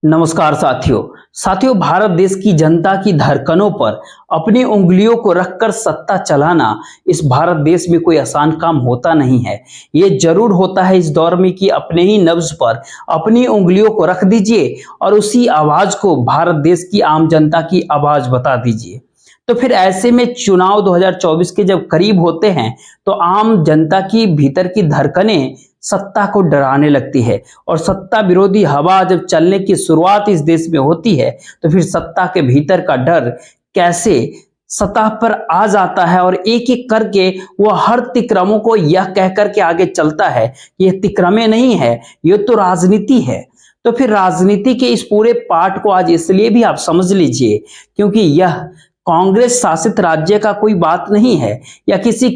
नमस्कार साथियों। भारत देश की जनता की धड़कनों पर अपनी उंगलियों को रखकर सत्ता चलाना इस भारत देश में कोई आसान काम होता नहीं है। ये जरूर होता है इस दौर में कि अपने ही नब्ज पर अपनी उंगलियों को रख दीजिए और उसी आवाज को भारत देश की आम जनता की आवाज बता दीजिए। तो फिर ऐसे में चुनाव 2024 के जब करीब होते हैं तो आम जनता की भीतर की धड़कनें सत्ता को डराने लगती है और सत्ता विरोधी हवा जब चलने की शुरुआत इस देश में होती है तो फिर सत्ता के भीतर का डर कैसे सतह पर आ जाता है और एक एक करके वह हर तिक्रमों को यह कह करके आगे चलता है कि यह तिक्रमे नहीं है, यह तो राजनीति है। तो फिर राजनीति के इस पूरे पाठ को आज इसलिए भी आप समझ लीजिए क्योंकि यह कांग्रेस शासित राज्य का कोई बात नहीं है या किसी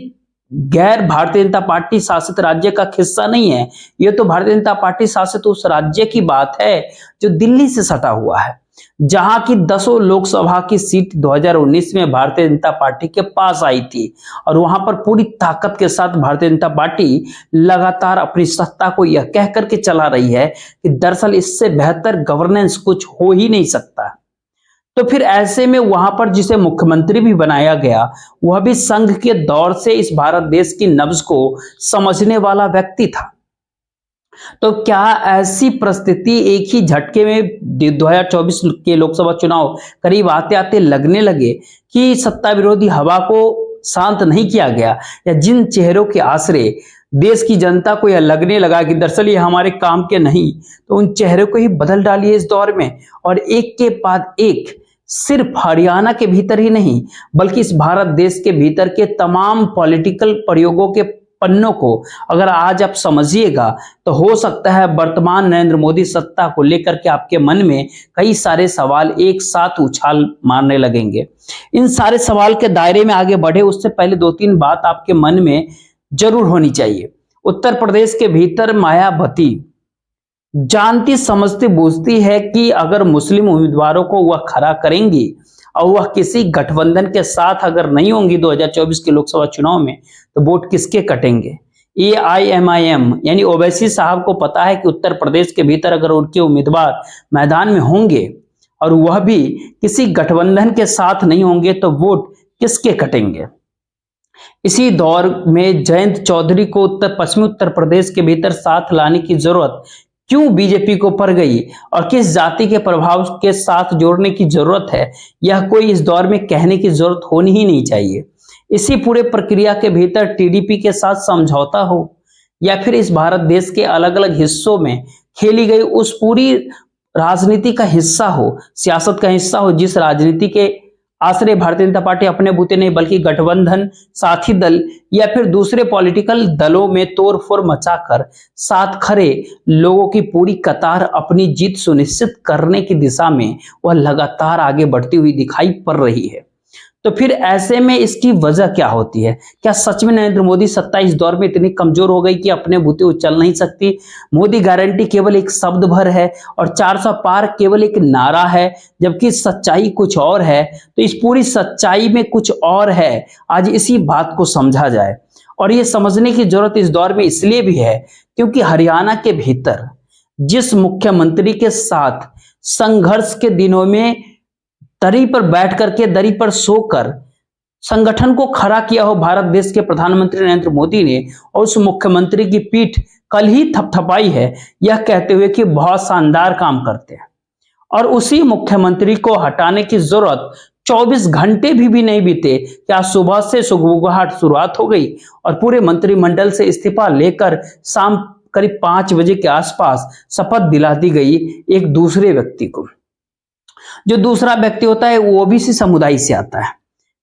गैर भारतीय जनता पार्टी शासित राज्य का हिस्सा नहीं है। यह तो भारतीय जनता पार्टी शासित उस राज्य की बात है जो दिल्ली से सटा हुआ है, जहां की 10 लोकसभा की सीट 2019 में भारतीय जनता पार्टी के पास आई थी और वहां पर पूरी ताकत के साथ भारतीय जनता पार्टी लगातार अपनी सत्ता को यह कह करके चला रही है कि दरअसल इससे बेहतर गवर्नेंस कुछ हो ही नहीं सकता। तो फिर ऐसे में वहां पर जिसे मुख्यमंत्री भी बनाया गया वह भी संघ के दौर से इस भारत देश की नब्ज को समझने वाला व्यक्ति था। तो क्या ऐसी परिस्थिति एक ही झटके में 2024 के लोकसभा चुनाव करीब आते आते लगने लगे कि सत्ता विरोधी हवा को शांत नहीं किया गया या जिन चेहरों के आसरे देश की जनता को यह लगने लगा कि दरअसल ये हमारे काम के नहीं, तो उन चेहरों को ही बदल डालिए इस दौर में और एक के बाद एक सिर्फ हरियाणा के भीतर ही नहीं बल्कि इस भारत देश के भीतर के तमाम पॉलिटिकल प्रयोगों के पन्नों को अगर आज आप समझिएगा तो हो सकता है वर्तमान नरेंद्र मोदी सत्ता को लेकर के आपके मन में कई सारे सवाल एक साथ उछाल मारने लगेंगे। इन सारे सवाल के दायरे में आगे बढ़े उससे पहले 2-3 बात आपके मन में जरूर होनी चाहिए। उत्तर प्रदेश के भीतर मायावती जानती समझती बूझती है कि अगर मुस्लिम उम्मीदवारों को वह खड़ा करेंगी और वह किसी गठबंधन के साथ अगर नहीं होंगी 2024 के लोकसभा चुनाव में तो वोट किसके कटेंगे। AIMIM यानी ओवैसी साहब को पता है कि उत्तर प्रदेश के भीतर अगर उनके उम्मीदवार मैदान में होंगे और वह भी किसी गठबंधन के साथ नहीं होंगे तो वोट किसके कटेंगे। इसी दौर में जयंत चौधरी को पश्चिमी उत्तर प्रदेश के भीतर साथ लाने की जरूरत क्यों बीजेपी को पड़ गई और किस जाति के प्रभाव के साथ जोड़ने की जरूरत है, यह कोई इस दौर में कहने की जरूरत होनी ही नहीं चाहिए। इसी पूरे प्रक्रिया के भीतर टीडीपी के साथ समझौता हो या फिर इस भारत देश के अलग अलग हिस्सों में खेली गई उस पूरी राजनीति का हिस्सा हो, सियासत का हिस्सा हो जिस राजनीति के आश्रय भारतीय जनता पार्टी अपने बूते नहीं बल्कि गठबंधन साथी दल या फिर दूसरे पॉलिटिकल दलों में तोड़फोड़ मचाकर साथ खड़े लोगों की पूरी कतार अपनी जीत सुनिश्चित करने की दिशा में वह लगातार आगे बढ़ती हुई दिखाई पड़ रही है। तो फिर ऐसे में इसकी वजह क्या होती है? क्या सच में नरेंद्र मोदी सत्ता इस दौर में इतनी कमजोर हो गई कि अपने बूते उछल नहीं सकती? मोदी गारंटी केवल एक शब्द भर है और 400 पार केवल एक नारा है, जबकि सच्चाई कुछ और है। तो इस पूरी सच्चाई में कुछ और है, आज इसी बात को समझा जाए और ये समझने की जरूरत इस दौर में इसलिए भी है क्योंकि हरियाणा के भीतर जिस मुख्यमंत्री के साथ संघर्ष के दिनों में दरी पर बैठ करके दरी पर सोकर संगठन को खड़ा किया हो भारत देश के प्रधानमंत्री नरेंद्र मोदी ने और उस मुख्यमंत्री की पीठ कल ही थपथपाई है यह कहते हुए कि बहुत शानदार काम करते हैं और उसी मुख्यमंत्री को हटाने की जरूरत 24 घंटे भी नहीं बीते क्या सुबह से सुगबुगाहट शुरुआत हो गई और पूरे मंत्रिमंडल से इस्तीफा लेकर शाम करीब 5 बजे के आसपास शपथ दिला दी गई एक दूसरे व्यक्ति को। जो दूसरा व्यक्ति होता है वो ओबीसी समुदाय से आता है।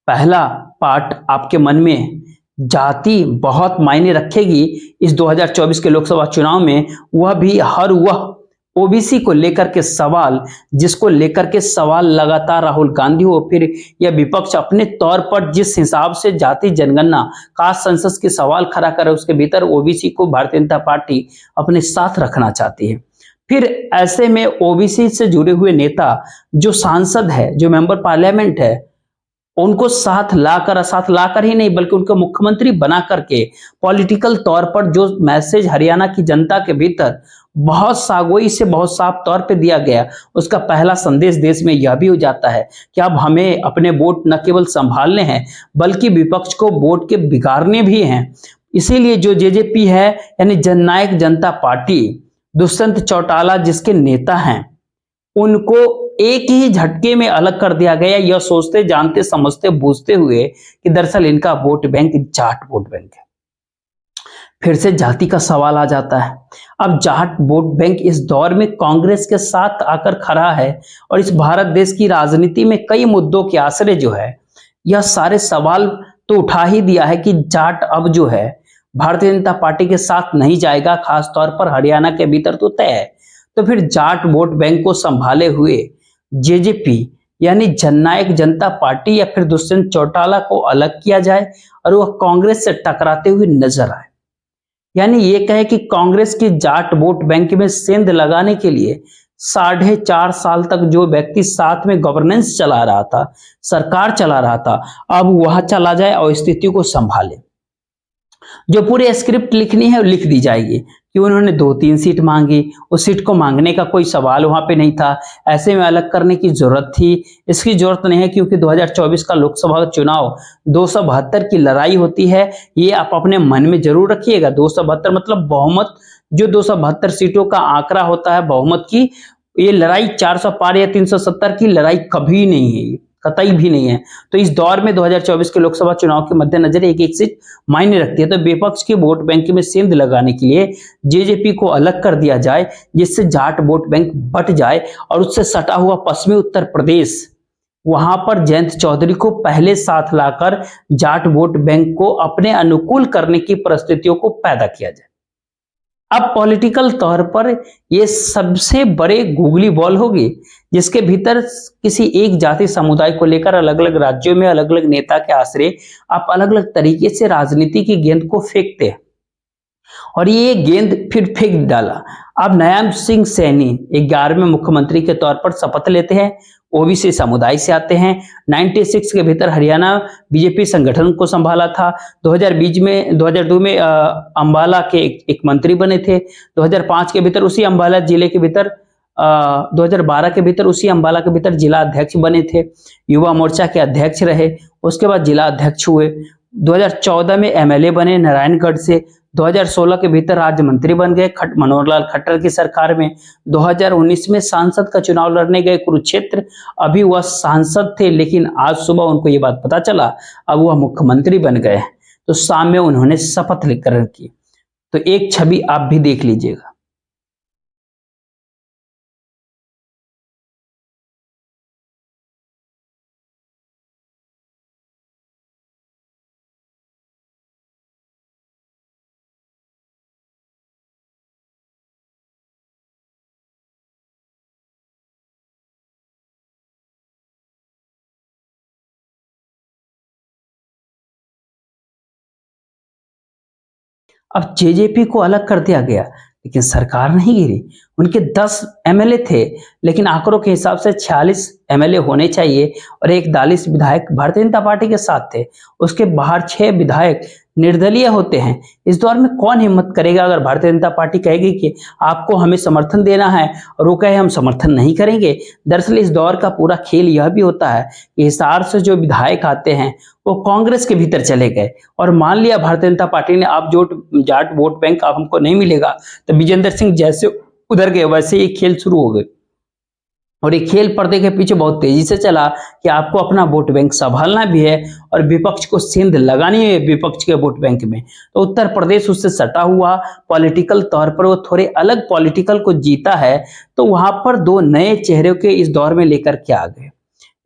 पहला पार्ट आपके मन में जाति बहुत मायने रखेगी इस 2024 के लोकसभा चुनाव में, वह भी हर वह ओबीसी को लेकर के सवाल जिसको लेकर के सवाल लगातार राहुल गांधी हो फिर यह विपक्ष अपने तौर पर जिस हिसाब से जाति जनगणना कास्ट सेंसस के सवाल खड़ा करे उसके भीतर ओबीसी को भारतीय जनता पार्टी अपने साथ रखना चाहती है। फिर ऐसे में ओबीसी से जुड़े हुए नेता जो सांसद है जो मेंबर पार्लियामेंट है उनको साथ लाकर ही नहीं बल्कि उनको मुख्यमंत्री बना करके पॉलिटिकल तौर पर जो मैसेज हरियाणा की जनता के भीतर बहुत सागोई से बहुत साफ तौर पे दिया गया, उसका पहला संदेश देश में यह भी हो जाता है कि अब हमें अपने वोट न केवल संभालने हैं बल्कि विपक्ष को वोट के बिगाड़ने भी हैं। इसीलिए जो जेजेपी है यानी जननायक जनता पार्टी, दुष्यंत चौटाला जिसके नेता हैं, उनको एक ही झटके में अलग कर दिया गया, यह सोचते जानते समझते बूझते हुए कि दरअसल इनका vote bank Jat vote bank है। फिर से जाति का सवाल आ जाता है। अब जाट वोट बैंक इस दौर में कांग्रेस के साथ आकर खड़ा है और इस भारत देश की राजनीति में कई मुद्दों के आश्रय जो है, यह सारे सवाल तो उठा ही दिया है कि जाट अब जो है भारतीय जनता पार्टी के साथ नहीं जाएगा, खास तौर पर हरियाणा के भीतर तो तय है। तो फिर जाट वोट बैंक को संभाले हुए जेजेपी यानी जननायक जनता पार्टी या फिर दुष्यंत चौटाला को अलग किया जाए और वह कांग्रेस से टकराते हुए नजर आए। यानी ये कहे कि कांग्रेस की जाट वोट बैंक में सेंध लगाने के लिए 4.5 साल तक जो व्यक्ति साथ में गवर्नेंस चला रहा था, सरकार चला रहा था, अब वह चला जाए और स्थिति को संभाले। जो पूरी स्क्रिप्ट लिखनी है वो लिख दी जाएगी कि उन्होंने 2-3 सीट मांगी, उस सीट को मांगने का कोई सवाल वहां पे नहीं था, ऐसे में अलग करने की जरूरत थी। इसकी जरूरत नहीं है क्योंकि 2024 का लोकसभा चुनाव 272 की लड़ाई होती है, ये आप अपने मन में जरूर रखिएगा। 272 मतलब बहुमत, जो 272 सीटों का आंकड़ा होता है बहुमत की, ये लड़ाई 400 पार या 370 की लड़ाई कभी नहीं है, कतई भी नहीं है। तो इस दौर में 2024 के लोकसभा चुनाव के मद्देनजर एक एक सीट मायने रखती है। तो विपक्ष के वोट बैंक में सेंध लगाने के लिए जेजेपी को अलग कर दिया जाए, जिससे जाट वोट बैंक बट जाए और उससे सटा हुआ पश्चिमी उत्तर प्रदेश, वहां पर जयंत चौधरी को पहले साथ लाकर जाट वोट बैंक को अपने अनुकूल करने की परिस्थितियों को पैदा किया जाए। अब पॉलिटिकल तौर पर यह सबसे बड़े गूगली बॉल होगी, जिसके भीतर किसी एक जाति समुदाय को लेकर अलग अलग राज्यों में अलग अलग नेता के आश्रय आप अलग अलग तरीके से राजनीति की गेंद को फेंकते हैं और ये गेंद फिर फेंक डाला। अब नयन सिंह सैनी 11वें मुख्यमंत्री के तौर पर शपथ लेते हैं, ओबीसी समुदाय से आते हैं। 96 के भीतर हरियाणा बीजेपी संगठन को संभाला था। 2002 में अंबाला के एक मंत्री बने थे। 2005 के भीतर उसी अंबाला जिले के भीतर 2012 के भीतर उसी अंबाला के भीतर जिला अध्यक्ष बने थे, युवा मोर्चा के अध्यक्ष रहे, उसके बाद जिला अध्यक्ष हुए। 2014 में एमएलए बने नारायणगढ़ से। 2016 के भीतर राज्य मंत्री बन गए मनोहर लाल खट्टर की सरकार में। 2019 में सांसद का चुनाव लड़ने गए कुरुक्षेत्र, अभी वह सांसद थे लेकिन आज सुबह उनको ये बात पता चला, अब वह मुख्यमंत्री बन गए। तो शाम में उन्होंने शपथ ग्रहण की। तो एक छवि आप भी देख लीजिएगा। अब जेजेपी को अलग कर दिया गया लेकिन सरकार नहीं गिरी। उनके 10 एमएलए थे लेकिन आंकड़ों के हिसाब से 46 एमएलए होने चाहिए और 41 विधायक भारतीय जनता पार्टी के साथ थे। उसके बाहर 6 विधायक निर्दलीय होते हैं। इस दौर में कौन हिम्मत करेगा अगर भारतीय जनता पार्टी कहेगी कि आपको हमें समर्थन देना है और वो कहे हम समर्थन नहीं करेंगे। दरअसल इस दौर का पूरा खेल यह भी होता है कि हिसार से जो विधायक आते हैं वो कांग्रेस के भीतर चले गए और मान लिया भारतीय जनता पार्टी ने आप जो जाट वोट बैंक आप हमको नहीं मिलेगा, तो विजेंद्र सिंह जैसे उधर गए वैसे ही खेल शुरू हो गए। और ये खेल पर्दे के पीछे बहुत तेजी से चला कि आपको अपना वोट बैंक संभालना भी है और विपक्ष को सेंध लगानी है विपक्ष के वोट बैंक में। तो उत्तर प्रदेश उससे सटा हुआ, पॉलिटिकल तौर पर वो थोड़े अलग पॉलिटिकल को जीता है। तो वहां पर 2 नए चेहरे के इस दौर में लेकर के आ गए,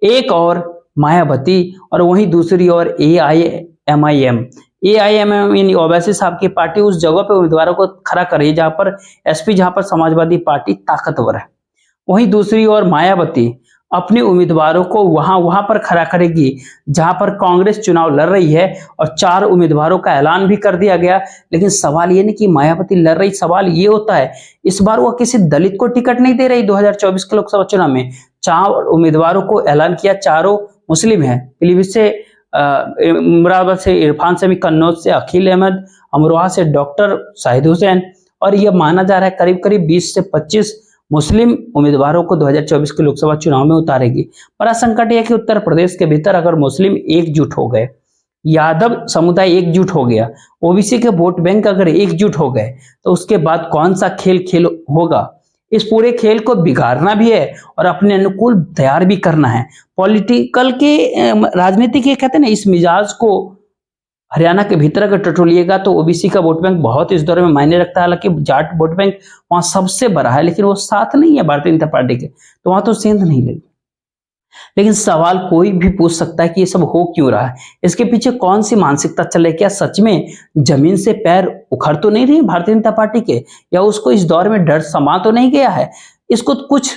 एक और मायावती और वहीं दूसरी ओर AIMIM यानी ओवैसी साहब की पार्टी उस जगह पे उम्मीदवारों को खड़ा कर रही है जहां पर एसपी, जहां पर समाजवादी पार्टी ताकतवर है। वहीं दूसरी ओर मायावती अपने उम्मीदवारों को वहां पर खड़ा करेगी जहां पर कांग्रेस चुनाव लड़ रही है और 4 उम्मीदवारों का ऐलान भी कर दिया गया। लेकिन सवाल ये नहीं कि मायावती लड़ रही, सवाल ये होता है इस बार वो किसी दलित को टिकट नहीं दे रही। 2024 के लोकसभा चुनाव में 4 उम्मीदवारों को ऐलान किया, चारों मुस्लिम है। पीलीभीत से मुरादाबाद से इरफान समी, कन्नौज से अखिल अहमद, अमरोहा से डॉक्टर शाहिद हुसैन। और यह माना जा रहा है करीब करीब 20 से 25 मुस्लिम उम्मीदवारों को 2024 के लोकसभा चुनाव में उतारेगी। बड़ा संकट यह है कि उत्तर प्रदेश के भीतर अगर मुस्लिम एकजुट हो गए, यादव समुदाय एकजुट हो गया, ओबीसी के वोट बैंक अगर एकजुट हो गए, तो उसके बाद कौन सा खेल होगा। इस पूरे खेल को बिगाड़ना भी है और अपने अनुकूल तैयार भी करना है। पॉलिटिकल के राजनीति के कहते हैं ना, इस मिजाज को हरियाणा के भीतर अगर टटोलिएगा तो ओबीसी का वोट बैंक बहुत इस दौर में मायने रखता है। हालांकि जाट वोट बैंक वहां सबसे बड़ा है, लेकिन वो साथ नहीं है भारतीय जनता पार्टी के, तो वहां तो सेंध नहीं लगी। लेकिन सवाल कोई भी पूछ सकता है कि ये सब हो क्यों रहा है, इसके पीछे कौन सी मानसिकता चल रही है। क्या सच में जमीन से पैर उखड़ तो नहीं रही भारतीय जनता पार्टी के, या उसको इस दौर में डर समा तो नहीं गया है। इसको कुछ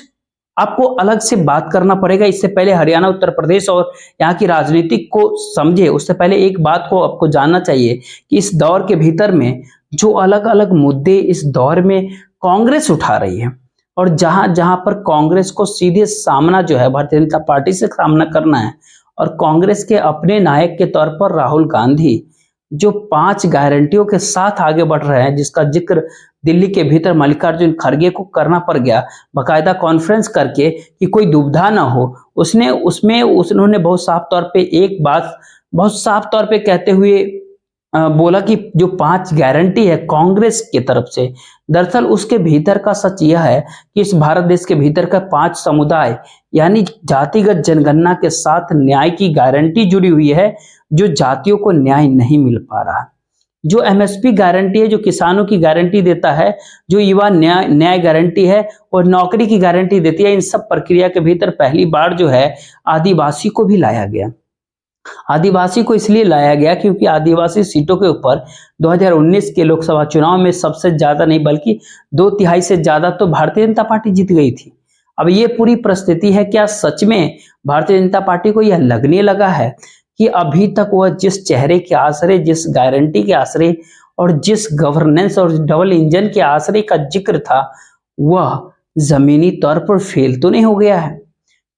आपको अलग से बात करना पड़ेगा। इससे पहले हरियाणा, उत्तर प्रदेश और यहाँ की राजनीति को समझे, उससे पहले एक बात को आपको जानना चाहिए कि इस दौर के भीतर में जो अलग अलग मुद्दे इस दौर में कांग्रेस उठा रही है, और जहां जहां पर कांग्रेस को सीधे सामना जो है भारतीय जनता पार्टी से सामना करना है, और कांग्रेस के अपने नायक के तौर पर राहुल गांधी जो 5 गारंटियों के साथ आगे बढ़ रहे हैं, जिसका जिक्र दिल्ली के भीतर मल्लिकार्जुन खड़गे को करना पड़ गया बाकायदा कॉन्फ्रेंस करके कि कोई दुविधा ना हो। उन्होंने बहुत साफ तौर पे एक बात बहुत साफ तौर पे कहते हुए बोला कि जो 5 गारंटी है कांग्रेस की तरफ से, दरअसल उसके भीतर का सच यह है कि इस भारत देश के भीतर का 5 समुदाय यानी जातिगत जनगणना के साथ न्याय की गारंटी जुड़ी हुई है, जो जातियों को न्याय नहीं मिल पा रहा। जो एमएसपी गारंटी है, जो किसानों की गारंटी देता है, जो युवा न्याय गारंटी है और नौकरी की गारंटी देती है, इन सब प्रक्रिया के भीतर पहली बार जो है आदिवासी को भी लाया गया। आदिवासी को इसलिए लाया गया क्योंकि आदिवासी सीटों के ऊपर 2019 के लोकसभा चुनाव में सबसे ज्यादा नहीं बल्कि 2/3 से ज्यादा तो भारतीय जनता पार्टी जीत गई थी। अब ये पूरी परिस्थिति है, क्या सच में भारतीय जनता पार्टी को यह लगने लगा है कि अभी तक वह जिस चेहरे के आसरे, जिस गारंटी के आसरे और जिस गवर्नेंस और डबल इंजन के आसरे का जिक्र था, वह जमीनी तौर पर फेल तो नहीं हो गया है।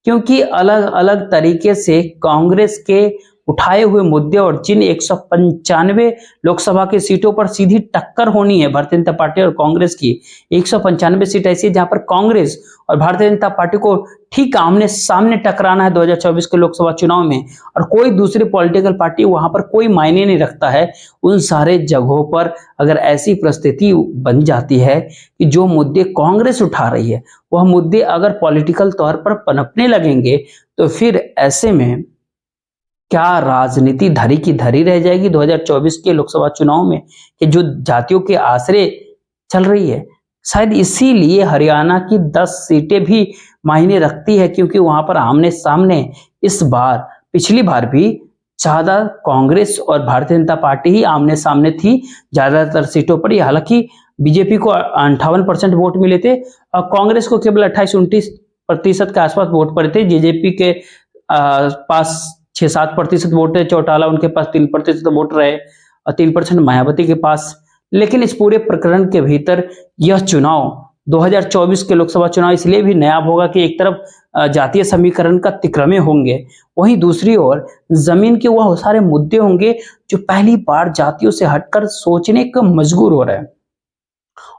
क्योंकि अलग अलग तरीके से कांग्रेस के उठाए हुए मुद्दे और जिन 195 लोकसभा की सीटों पर सीधी टक्कर होनी है भारतीय जनता पार्टी और कांग्रेस की, 195 सीट ऐसी है जहां पर कांग्रेस और भारतीय जनता पार्टी को ठीक आमने सामने टकराना है 2024 के लोकसभा चुनाव में, और कोई दूसरी पॉलिटिकल पार्टी वहां पर कोई मायने नहीं रखता है। उन सारे जगहों पर अगर ऐसी परिस्थिति बन जाती है कि जो मुद्दे कांग्रेस उठा रही है वह मुद्दे अगर पॉलिटिकल तौर पर पनपने लगेंगे, तो फिर ऐसे में क्या राजनीति धरी की धरी रह जाएगी 2024 के लोकसभा चुनाव में, कि जो जातियों के आसरे चल रही है। शायद इसीलिए हरियाणा की 10 सीटें भी मायने रखती है, क्योंकि वहां पर आमने सामने इस बार, पिछली बार भी ज्यादा कांग्रेस और भारतीय जनता पार्टी ही आमने सामने थी ज्यादातर सीटों पर। हालांकि बीजेपी को 58% वोट मिले थे और कांग्रेस को केवल 28-29% के आसपास वोट पड़े थे। जेजेपी के पास 6-7% वोट है, चौटाला उनके पास 3% वोट रहे और 3% मायावती के पास। लेकिन इस पूरे प्रकरण के भीतर यह चुनाव 2024 के लोकसभा चुनाव इसलिए भी नया होगा कि एक तरफ जातीय समीकरण का तिक्रमे होंगे, वहीं दूसरी ओर जमीन के वह सारे मुद्दे होंगे जो पहली बार जातियों से हटकर सोचने को मजबूर हो रहे हैं।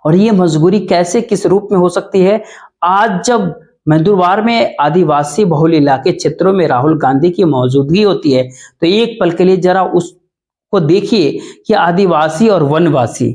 और ये मजबूरी कैसे, किस रूप में हो सकती है? आज जब नंदुरबार में आदिवासी बहुल इलाके क्षेत्रों में राहुल गांधी की मौजूदगी होती है, तो एक पल के लिए जरा उसको देखिए कि आदिवासी और वनवासी,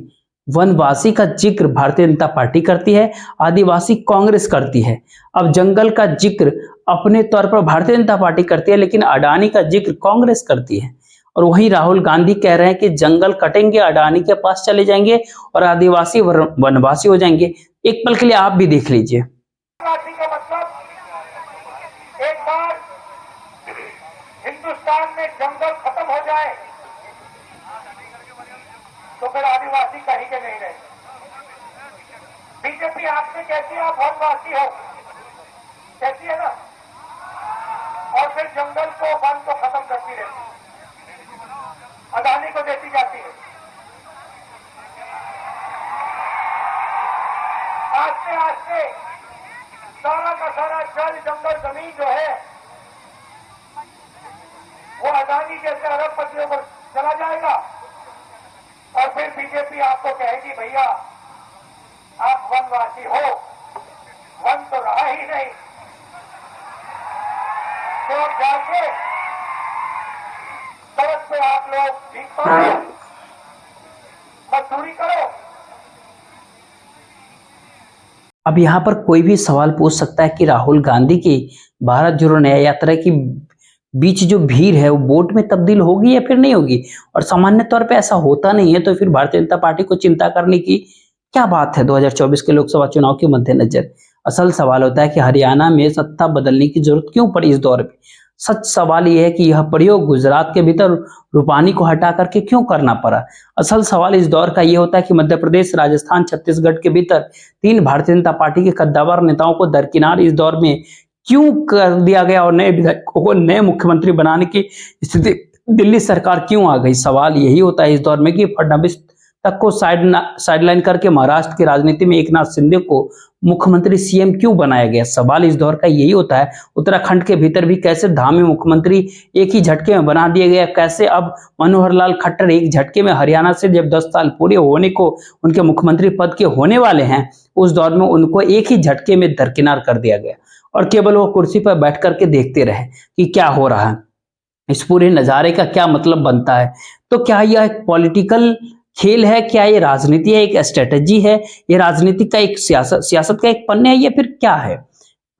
वनवासी का जिक्र भारतीय जनता पार्टी करती है, आदिवासी कांग्रेस करती है। अब जंगल का जिक्र अपने तौर पर भारतीय जनता पार्टी करती है, लेकिन अडानी का जिक्र कांग्रेस करती है। और वहीं राहुल गांधी कह रहे हैं कि जंगल कटेंगे, अडानी के पास चले जाएंगे और आदिवासी वनवासी हो जाएंगे। एक पल के लिए आप भी देख लीजिए। का मतलब एक बार हिंदुस्तान में जंगल खत्म हो जाए तो फिर आदिवासी कहीं के नहीं रहे। बीजेपी आपसे कहती है आप वनवासी हो, कहती है ना, और फिर जंगल को, वन को खत्म करती रहती है, अदानी को देती जाती है। आस्ते आस्ते सारा का सारा जल, जंगल, जमीन जो है वो अदानी जैसे अरबपतियों पर चला जाएगा और फिर बीजेपी आपको कहेगी भैया आप वनवासी हो, वन तो रहा ही नहीं, तो अब जाके सड़क पे आप लोग भीख मांगो, मजदूरी करो। अब यहाँ पर कोई भी सवाल पूछ सकता है कि राहुल गांधी की भारत जोड़ो न्याय यात्रा की बीच जो भीड़ है वो वोट में तब्दील होगी या फिर नहीं होगी, और सामान्य तौर पे ऐसा होता नहीं है तो फिर भारतीय जनता पार्टी को चिंता करने की क्या बात है 2024 के लोकसभा चुनाव के मद्देनजर। असल सवाल होता है कि हरियाणा में सत्ता बदलने की जरूरत क्यों पड़ी इस दौर में। सच सवाल यह है कि यह प्रयोग गुजरात के भीतर रूपानी को हटा करके क्यों करना पड़ा। असल सवाल इस दौर का यह होता है कि मध्य प्रदेश, राजस्थान, छत्तीसगढ़ के भीतर 3 भारतीय जनता पार्टी के कद्दावर नेताओं को दरकिनार इस दौर में क्यों कर दिया गया और नए विधायकों को नए मुख्यमंत्री बनाने की स्थिति दिल्ली सरकार क्यों आ गई। सवाल यही होता है इस दौर में कि फडणवीस तक को साइडलाइन करके महाराष्ट्र की राजनीति में एकनाथ शिंदे को मुख्यमंत्री सीएम क्यों बनाया गया। सवाल इस दौर का यही होता है उत्तराखंड के भीतर भी कैसे धामी मुख्यमंत्री एक ही झटके में बना दिए गए, कैसे अब मनोहर लाल खट्टर एक झटके में हरियाणा से जब 10 साल पूरे होने को उनके मुख्यमंत्री पद के होने वाले हैं उस दौर में उनको एक ही झटके में दरकिनार कर दिया गया और केवल वो कुर्सी पर बैठ करके देखते रहे कि क्या हो रहा है। इस पूरे नजारे का क्या मतलब बनता है। तो क्या यह एक पॉलिटिकल खेल है, क्या ये राजनीति है, एक स्ट्रेटेजी है, ये राजनीति का एक सियासत का एक पन्ने है या फिर क्या है।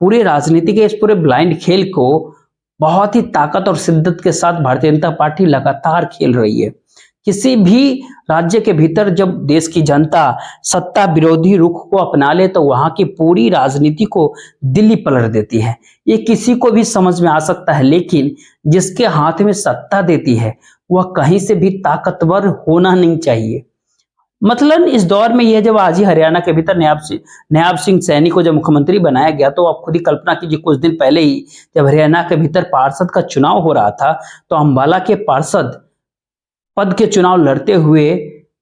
पूरे राजनीति के इस पूरे ब्लाइंड खेल को बहुत ही ताकत और शिद्दत के साथ भारतीय जनता पार्टी लगातार खेल रही है। किसी भी राज्य के भीतर जब देश की जनता सत्ता विरोधी रुख को अपना ले तो वहां की पूरी राजनीति को दिल्ली पलट देती है। ये किसी को भी समझ में आ सकता है, लेकिन जिसके हाथ में सत्ता देती है वह कहीं से भी ताकतवर होना नहीं चाहिए। मतलब इस दौर में यह जब आज ही हरियाणा के भीतर नायब सिंह सैनी को जब मुख्यमंत्री बनाया गया तो आप खुद ही कल्पना कीजिए कुछ दिन पहले ही जब हरियाणा के भीतर पार्षद का चुनाव हो रहा था तो अंबाला के पार्षद पद के चुनाव लड़ते हुए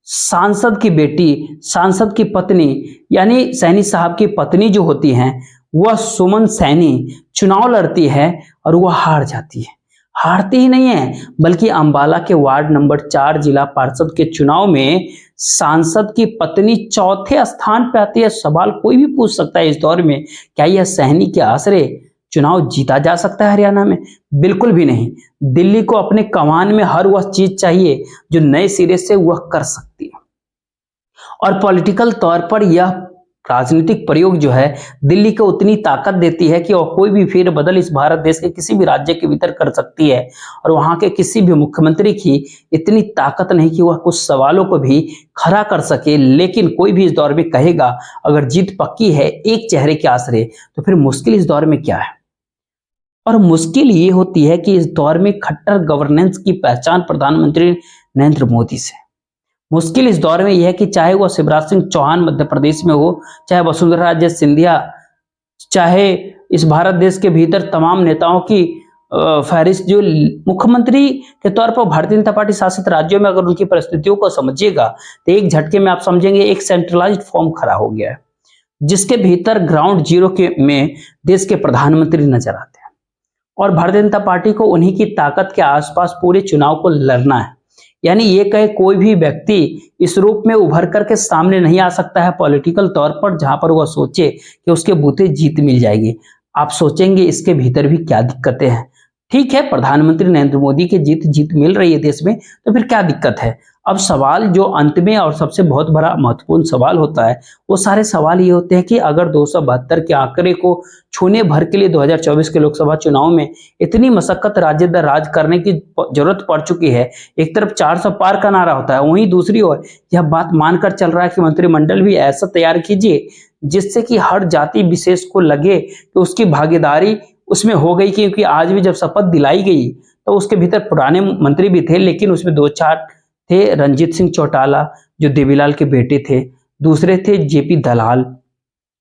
सांसद की बेटी, सांसद की पत्नी यानी सैनी साहब की पत्नी जो होती हैं वह सुमन सैनी चुनाव लड़ती है और वह हार जाती है। हारती ही नहीं है बल्कि अंबाला के वार्ड नंबर 4 जिला पार्षद के चुनाव में सांसद की पत्नी चौथे स्थान पे आती है। सवाल कोई भी पूछ सकता है इस दौर में क्या यह सैनी के आसरे चुनाव जीता जा सकता है हरियाणा में? बिल्कुल भी नहीं। दिल्ली को अपने कमान में हर वह चीज चाहिए जो नए सिरे से वह कर सकती है और पॉलिटिकल तौर पर यह राजनीतिक प्रयोग जो है दिल्ली को उतनी ताकत देती है कि वह कोई भी फेरबदल इस भारत देश के किसी भी राज्य के भीतर कर सकती है और वहां के किसी भी मुख्यमंत्री की इतनी ताकत नहीं कि वह कुछ सवालों को भी खड़ा कर सके। लेकिन कोई भी इस दौर में कहेगा अगर जीत पक्की है एक चेहरे के आसरे तो फिर मुश्किल इस दौर में क्या है। और मुश्किल ये होती है कि इस दौर में खट्टर गवर्नेंस की पहचान प्रधानमंत्री नरेंद्र मोदी से। मुश्किल इस दौर में यह है कि चाहे वह शिवराज सिंह चौहान मध्य प्रदेश में हो, चाहे वसुंधरा राजे सिंधिया, चाहे इस भारत देश के भीतर तमाम नेताओं की फहरिस्त जो मुख्यमंत्री के तौर पर भारतीय जनता पार्टी शासित राज्यों में अगर उनकी परिस्थितियों को समझिएगा तो एक झटके में आप समझेंगे एक सेंट्रलाइज्ड फॉर्म खड़ा हो गया है जिसके भीतर ग्राउंड जीरो में देश के प्रधानमंत्री नजर आते हैं और भारतीय जनता पार्टी को उन्हीं की ताकत के आसपास पूरे चुनाव को लड़ना है। यानी ये कहे कोई भी व्यक्ति इस रूप में उभर करके सामने नहीं आ सकता है पॉलिटिकल तौर पर जहां पर वह सोचे कि उसके बूते जीत मिल जाएगी। आप सोचेंगे इसके भीतर भी क्या दिक्कतें हैं। ठीक है, प्रधानमंत्री नरेंद्र मोदी की जीत मिल रही है देश में तो फिर क्या दिक्कत है। अब सवाल जो अंत में और सबसे बहुत बड़ा महत्वपूर्ण सवाल होता है वो सारे सवाल ये होते हैं कि अगर 272 के आंकड़े को छूने भर के लिए 2024 के लोकसभा चुनाव में इतनी मशक्कत राज्य दर राज करने की जरूरत पड़ चुकी है, एक तरफ 400 पार का नारा होता है, वहीं दूसरी ओर यह बात मानकर चल रहा है कि मंत्रिमंडल भी ऐसा तैयार कीजिए जिससे कि हर जाति विशेष को लगे कि उसकी भागीदारी उसमें हो गई। क्योंकि आज भी जब शपथ दिलाई गई तो उसके भीतर पुराने मंत्री भी थे लेकिन उसमें 2-4 थे। रंजीत सिंह चौटाला जो देवीलाल के बेटे थे, दूसरे थे जेपी दलाल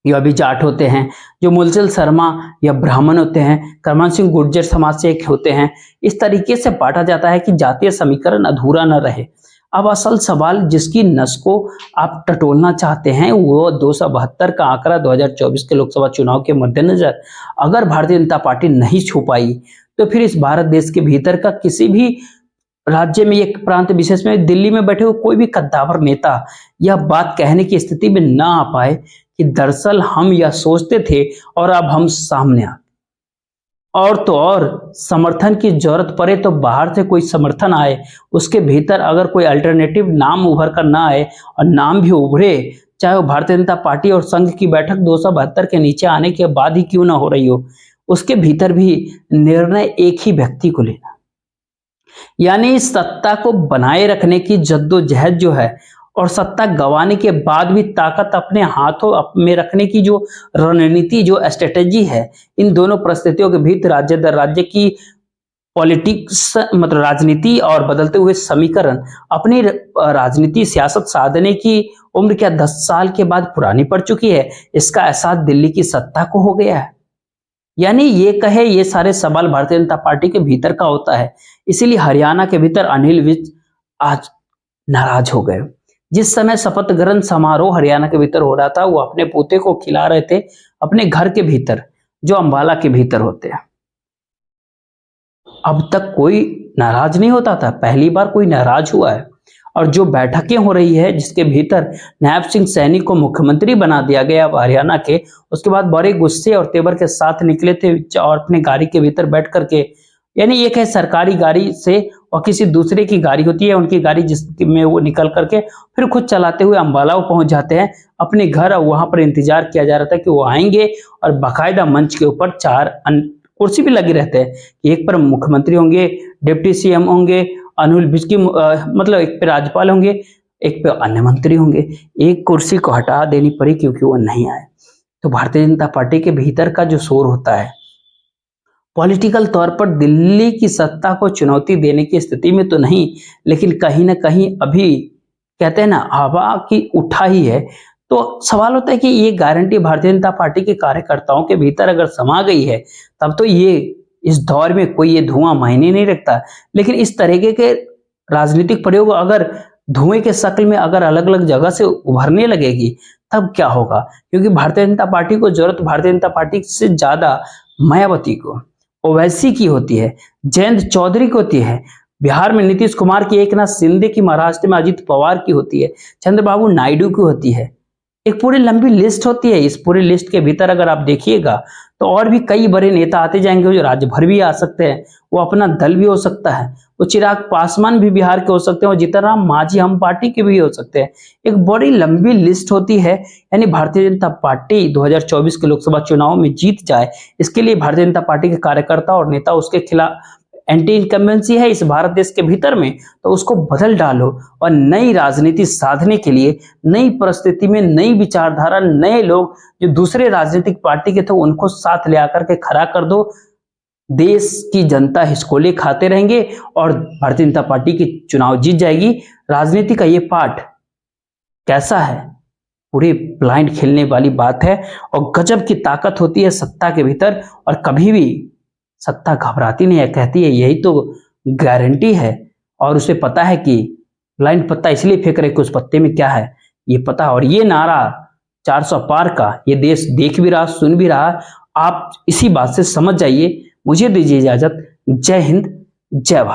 यह अभी जाट होते हैं, जो मूलचंद शर्मा या ब्राह्मण होते हैं, करमन सिंह गुर्जर समाज से एक होते हैं। इस तरीके से बांटा जाता है कि जातीय समीकरण अधूरा न रहे। अब असल सवाल जिसकी नस को आप टटोलना चाहते हैं वो 272 का आंकड़ा 2024 के लोकसभा चुनाव के मद्देनजर अगर भारतीय जनता पार्टी नहीं छू पाई तो फिर इस भारत देश के भीतर का किसी भी राज्य में, एक प्रांत विशेष में, दिल्ली में बैठे हुए कोई भी कद्दावर नेता यह बात कहने की स्थिति में ना आ पाए कि दरअसल हम यह सोचते थे और अब हम सामने आ। और तो और समर्थन की जरूरत पड़े तो बाहर से कोई समर्थन आए, उसके भीतर अगर कोई अल्टरनेटिव नाम उभर कर ना आए, और नाम भी उभरे चाहे वो भारतीय जनता पार्टी और संघ की बैठक 272 के नीचे आने के बाद ही क्यों ना हो रही हो, उसके भीतर भी निर्णय एक ही व्यक्ति को लेना, यानी सत्ता को बनाए रखने की जद्दोजहद जो है और सत्ता गंवाने के बाद भी ताकत अपने हाथों में रखने की जो रणनीति, जो स्ट्रेटेजी है, इन दोनों परिस्थितियों के भीतर राज्य दर राज्य की पॉलिटिक्स, मतलब राजनीति और बदलते हुए समीकरण अपनी राजनीति सियासत साधने की उम्र क्या 10 साल के बाद पुरानी पड़ चुकी है, इसका एहसास दिल्ली की सत्ता को हो गया है। यानी ये कहे ये सारे सवाल भारतीय जनता पार्टी के भीतर का होता है, इसीलिए हरियाणा के भीतर अनिल विज आज नाराज हो गए। जिस समय शपथ ग्रहण समारोह हरियाणा के भीतर हो रहा था, वो अपने पोते को खिला रहे थे अपने घर के भीतर, जो अंबाला के भीतर होते हैं। अब तक कोई नाराज नहीं होता था, पहली बार कोई नाराज हुआ है। और जो बैठकें हो रही है जिसके भीतर नायब सिंह सैनी को मुख्यमंत्री बना दिया गया हरियाणा के, उसके बाद बड़े गुस्से और तेवर के साथ निकले थे और अपने गाड़ी के भीतर बैठ करके, यानी ये है सरकारी गाड़ी से और किसी दूसरे की गाड़ी होती है उनकी गाड़ी, जिसमें वो निकल करके फिर खुद चलाते हुए अंबाला वो पहुंच जाते हैं अपने घर। और वहां पर इंतजार किया जा रहा था कि वो आएंगे और बाकायदा मंच के ऊपर 4 कुर्सी भी लगे रहते हैं, एक पर मुख्यमंत्री होंगे, डिप्टी सीएम होंगे, अनिल विज की मतलब एक पे राज्यपाल होंगे, एक पे अन्य मंत्री होंगे। एक कुर्सी को हटा देनी पड़ी क्योंकि वो नहीं आए। तो भारतीय जनता पार्टी के भीतर का जो शोर होता है, पॉलिटिकल तौर पर दिल्ली की सत्ता को चुनौती देने की स्थिति में तो नहीं, लेकिन कहीं ना कहीं अभी कहते हैं ना हवा की उठा ही है। तो सवाल होता है कि ये गारंटी भारतीय जनता पार्टी के कार्यकर्ताओं के भीतर अगर समा गई है, तब तो ये इस दौर में कोई ये धुआं मायने नहीं रखता। लेकिन इस तरीके के राजनीतिक प्रयोग अगर धुएं के शक्ल में अगर अलग अलग जगह से उभरने लगेगी, तब क्या होगा? क्योंकि भारतीय जनता पार्टी को जरूरत भारतीय जनता पार्टी से ज्यादा मायावती को, ओवैसी की होती है, जयंत चौधरी की होती है, बिहार में नीतीश कुमार की, एकनाथ शिंदे की, महाराष्ट्र में अजित पवार की होती है, चंद्रबाबू नायडू की होती है। एक पूरी लंबी लिस्ट होती है। इस पूरी लिस्ट के भीतर अगर आप देखिएगा तो और भी कई बड़े नेता आते जाएंगे, जो राज्य भर भी आ सकते हैं, वो अपना दल भी हो सकता है, वो चिराग पासवान भी बिहार के हो सकते हैं, और जीतन राम मांझी हम पार्टी के भी हो सकते हैं। एक बड़ी लंबी लिस्ट होती है। यानी भारतीय जनता पार्टी 2024 के लोकसभा चुनाव में जीत जाए, इसके लिए भारतीय जनता पार्टी के कार्यकर्ता और नेता उसके खिलाफ एंटी इनकम्बेंसी है इस भारत देश के भीतर में, तो उसको बदल डालो और नई राजनीति साधने के लिए, नई परिस्थिति में नई विचारधारा, नए लोग जो दूसरे राजनीतिक पार्टी के थे उनको साथ ले आकर के खड़ा कर दो। देश की जनता हिसकोले खाते रहेंगे और भारतीय जनता पार्टी की चुनाव जीत जाएगी। राजनीति का ये पार्ट कैसा है? पूरी ब्लाइंड खेलने वाली बात है और गजब की ताकत होती है सत्ता के भीतर, और कभी भी सत्ता घबराती नहीं है, कहती है यही तो गारंटी है। और उसे पता है कि ब्लाइंड पत्ता इसलिए फेंक रहे कि उस पत्ते में क्या है ये पता है। और ये नारा 400 पार का ये देश देख भी रहा, सुन भी रहा। आप इसी बात से समझ जाइए। मुझे दीजिए इजाजत। जय हिंद, जय भारत।